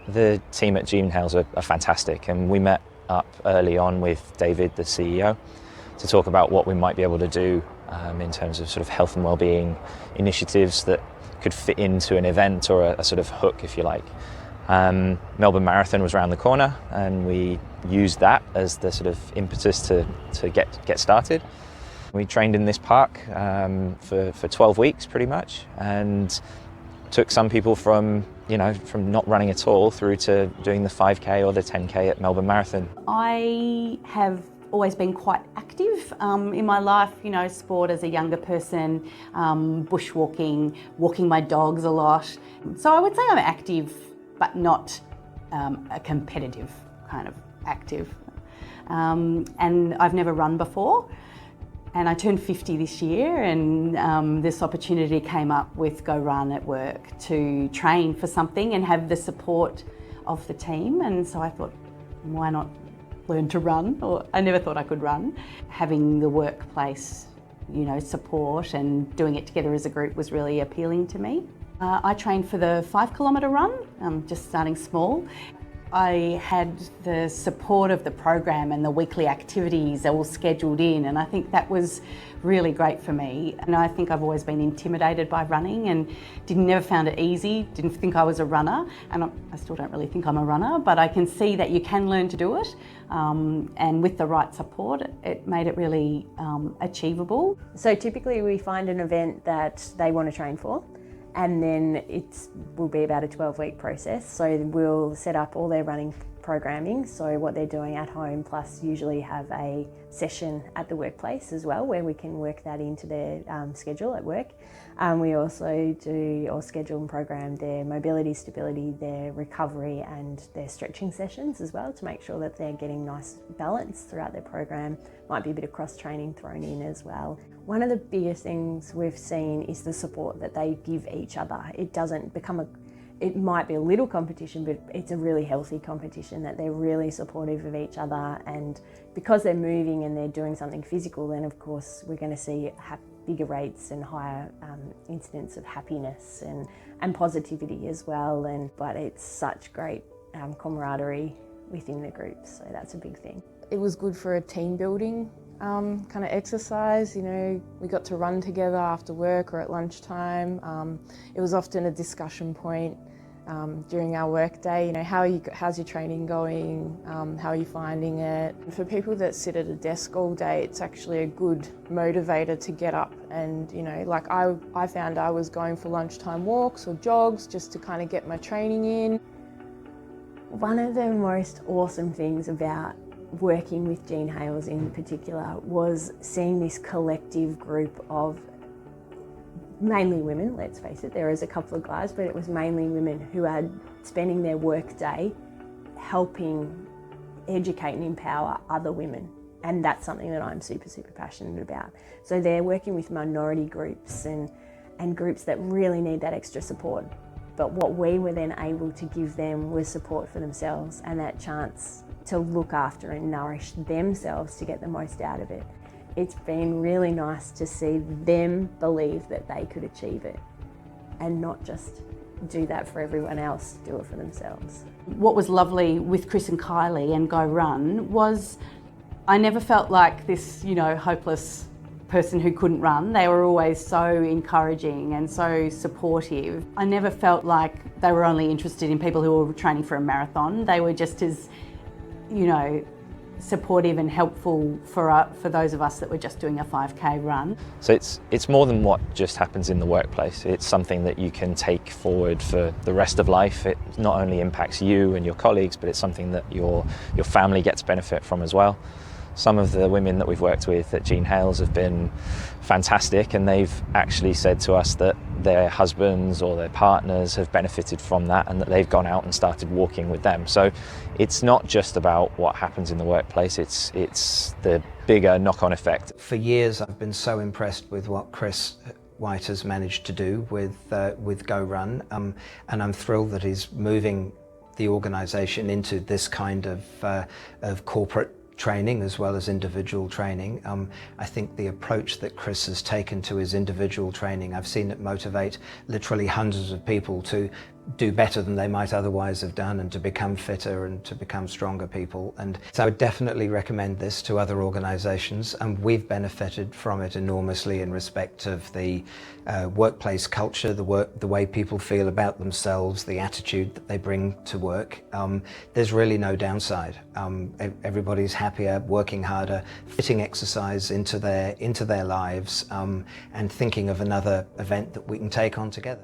The team at Gymhales are fantastic, and we met up early on with David, the CEO, to talk about what we might be able to do in terms of sort of health and wellbeing initiatives that could fit into an event or a sort of hook, if you like. Melbourne Marathon was around the corner, and we used that as the sort of impetus to get started. We trained in this park for 12 weeks pretty much, and took some people from not running at all through to doing the 5K or the 10K at Melbourne Marathon. I have always been quite active in my life, sport as a younger person, bushwalking, walking my dogs a lot. So I would say I'm active, but not a competitive kind of active. And I've never run before. And I turned 50 this year, and this opportunity came up with GoRun at work to train for something and have the support of the team. And so I thought, why not learn to run? Or I never thought I could run. Having the workplace, support and doing it together as a group was really appealing to me. I trained for the 5-kilometre run, just starting small. I had the support of the program and the weekly activities all scheduled in, and I think that was really great for me. And I think I've always been intimidated by running and never found it easy, didn't think I was a runner, and I still don't really think I'm a runner, but I can see that you can learn to do it, and with the right support it made it really achievable. So typically we find an event that they want to train for, and then it will be about a 12-week process. So we'll set up all their running programming, so what they're doing at home, plus usually have a session at the workplace as well, where we can work that into their schedule at work. We also do or schedule and program their mobility, stability, their recovery and their stretching sessions as well, to make sure that they're getting nice balance throughout their program. Might be a bit of cross-training thrown in as well. One of the biggest things we've seen is the support that they give each other. It doesn't become it might be a little competition, but it's a really healthy competition, that they're really supportive of each other. And because they're moving and they're doing something physical, then of course we're going to see bigger rates and higher incidents of happiness and positivity as well. But it's such great camaraderie within the group, so that's a big thing. It was good for a team building kind of exercise. We got to run together after work or at lunchtime. It was often a discussion point during our work day. How's your training going? How are you finding it? And for people that sit at a desk all day, it's actually a good motivator to get up and, like I found I was going for lunchtime walks or jogs just to kind of get my training in. One of the most awesome things about working with Gymhales in particular was seeing this collective group of mainly women, let's face it, there is a couple of guys, but it was mainly women who are spending their work day helping educate and empower other women. And that's something that I'm super, super passionate about. So they're working with minority groups and groups that really need that extra support. But what we were then able to give them was support for themselves and that chance to look after and nourish themselves to get the most out of it. It's been really nice to see them believe that they could achieve it and not just do that for everyone else, do it for themselves. What was lovely with Chris and Kylie and GoRun was I never felt like this, hopeless person who couldn't run. They were always so encouraging and so supportive. I never felt like they were only interested in people who were training for a marathon. They were just as supportive and helpful for those of us that were just doing a 5K run. So it's more than what just happens in the workplace. It's something that you can take forward for the rest of life. It not only impacts you and your colleagues, but it's something that your family gets benefit from as well. Some of the women that we've worked with at Gymhales have been fantastic, and they've actually said to us that their husbands or their partners have benefited from that and that they've gone out and started walking with them. So it's not just about what happens in the workplace, it's the bigger knock-on effect. For years I've been so impressed with what Chris White has managed to do with GoRun, and I'm thrilled that he's moving the organisation into this kind of corporate training as well as individual training. I think the approach that Chris has taken to his individual training, I've seen it motivate literally hundreds of people to do better than they might otherwise have done, and to become fitter and to become stronger people. And so I would definitely recommend this to other organisations, and we've benefited from it enormously in respect of the workplace culture, the way people feel about themselves, the attitude that they bring to work. There's really no downside. Everybody's happier, working harder, fitting exercise into their lives, and thinking of another event that we can take on together.